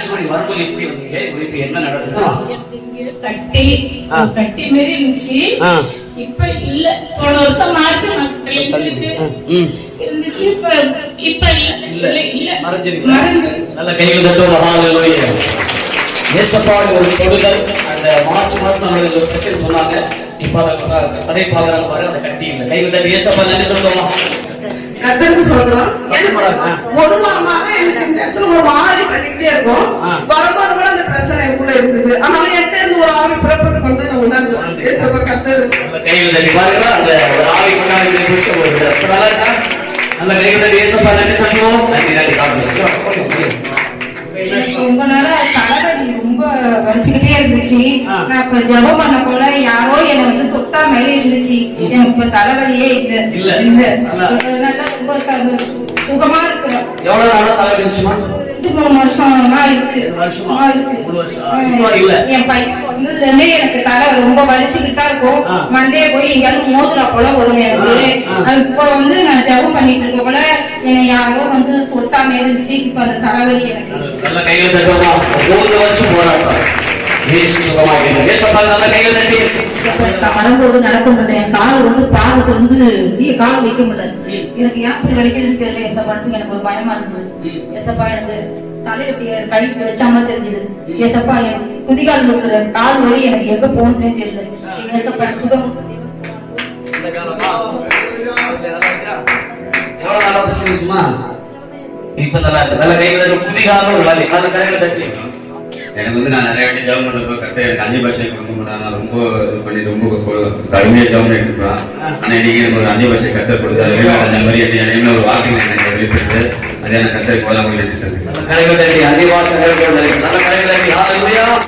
Actually வரும்போது எப்படி வந்தீங்க? உங்களுக்கு என்ன நடந்துச்சு? கட்டி மாரி இருந்துச்சு. இப்ப இல்ல. போன வருஷம் மார்ச் மாசத்துல இருந்துச்சு. இப்ப இல்ல. மறைஞ்சிருக்கு. நல்ல கையில் தட்டுவோம். ஹalleluya. இயேசுவாவுடைய ஒரு தொடுதல் அந்த மார்ச் மாசம் நம்மளுக்கு பிரச்சனை சொன்னாங்க. இப்ப கடை பாக்குறாங்க பாருங்க, அந்த கட்டி இல்லை. கையில் தட்டி இயேசுவா நன்றி சொல்லுவோமா? கத்தருக்கு சொல்றோம். ஒரு வாரமாக எனக்கு இந்த இடத்துல ஒரு ஆவி பண்ணிக்கிட்டே இருக்கும். வரும்போது கூட அந்த பிரச்சனை எனக்குள்ள இருந்தது. ஆனா என்கிட்ட இருந்து ஒரு ஆவி புறப்பட்டு கொண்டு நான் உணர்ந்தேன். இயேசுவா கத்தர் கையில் தட்டி பாருங்க, அந்த ஆவி கொண்டாடி நல்லா இருக்கா? நல்ல கையில் தட்டி இயேசுவா நன்றி சொல்லுவோம். நன்றி நன்றி காரணம் ரொம்ப நாளா தலைவலி ரொம்ப வலிச்சுக்கிட்டே இருந்துச்சு. நான் இப்ப ஜெபம் பண்ண போல யாரோ என்னை வந்து தொட்டா மேலே இருந்துச்சு. எனக்கு இப்ப தலைவலியே இல்ல. நல்லா ரொம்ப சுகமா இருக்கு. எவ்வளவு நாளா தலைவலி இருந்துச்சுமா? 2-3 வருஷமா இருக்கு. என் பையன் வந்ததுல இருந்தே எனக்கு தலை ரொம்ப வலிச்சுக்கிட்டா இருக்கும். மண்டே போய் எங்கேயாவது மோதுரா போல வரும் எனக்கு. இப்ப வந்து நான் ஜெபம் பண்ணிட்டு இருக்க போல என்னை யாரோ வந்து தொட்டாம இருந்துச்சு. இப்ப அந்த தலைவலி எனக்கு நல்ல கையில் தட்டுவோமா? 3 வருஷம் போராட்டம் வரும்போது நடக்க முடியல. என் கால் வந்து பாலுக்கு வந்து கால் வைக்க முடியல. எனக்கு ஏன் இப்படி வலிக்குதுன்னு தெரியல. எசப்பாட்டு எனக்கு ஒரு பயமா இருந்தது. எசப்பா எனக்கு தலையில இப்படி கை வச்சாம தெரிஞ்சது. எசப்பா என் குதிகால் இருக்கிற கால் வலி எனக்கு எங்க போகணும்னு தெரியல. எசப்பா சுகம் எவ்வளவு நாளா பிரச்சனைச்சுமா? இப்ப நல்லா இருக்கு. நல்ல கையில குதிகாலும் ஒரு வலி. நல்ல கையில தட்டி எனக்கு வந்து நான் நிறைய வாட்டி ஜெபம் பண்றப்ப கரெக்டா எனக்கு அந்நிய பாஷை கொடுக்க மாட்டாங்க. நான் ரொம்ப இது பண்ணி ரொம்ப கடுமையா ஜெபம் பண்ணிட்டு இருப்பேன். ஆனா இன்னைக்கு எனக்கு ஒரு அந்நிய பாஷை கத்தை கொடுத்தாரு. அந்த மாதிரி என்ன ஒரு வாக்கு எனக்கு வெளிப்படுத்து. அதே நான் கத்தை போதான் நன்றி சார். கலைகள் அந்நிய பாஷை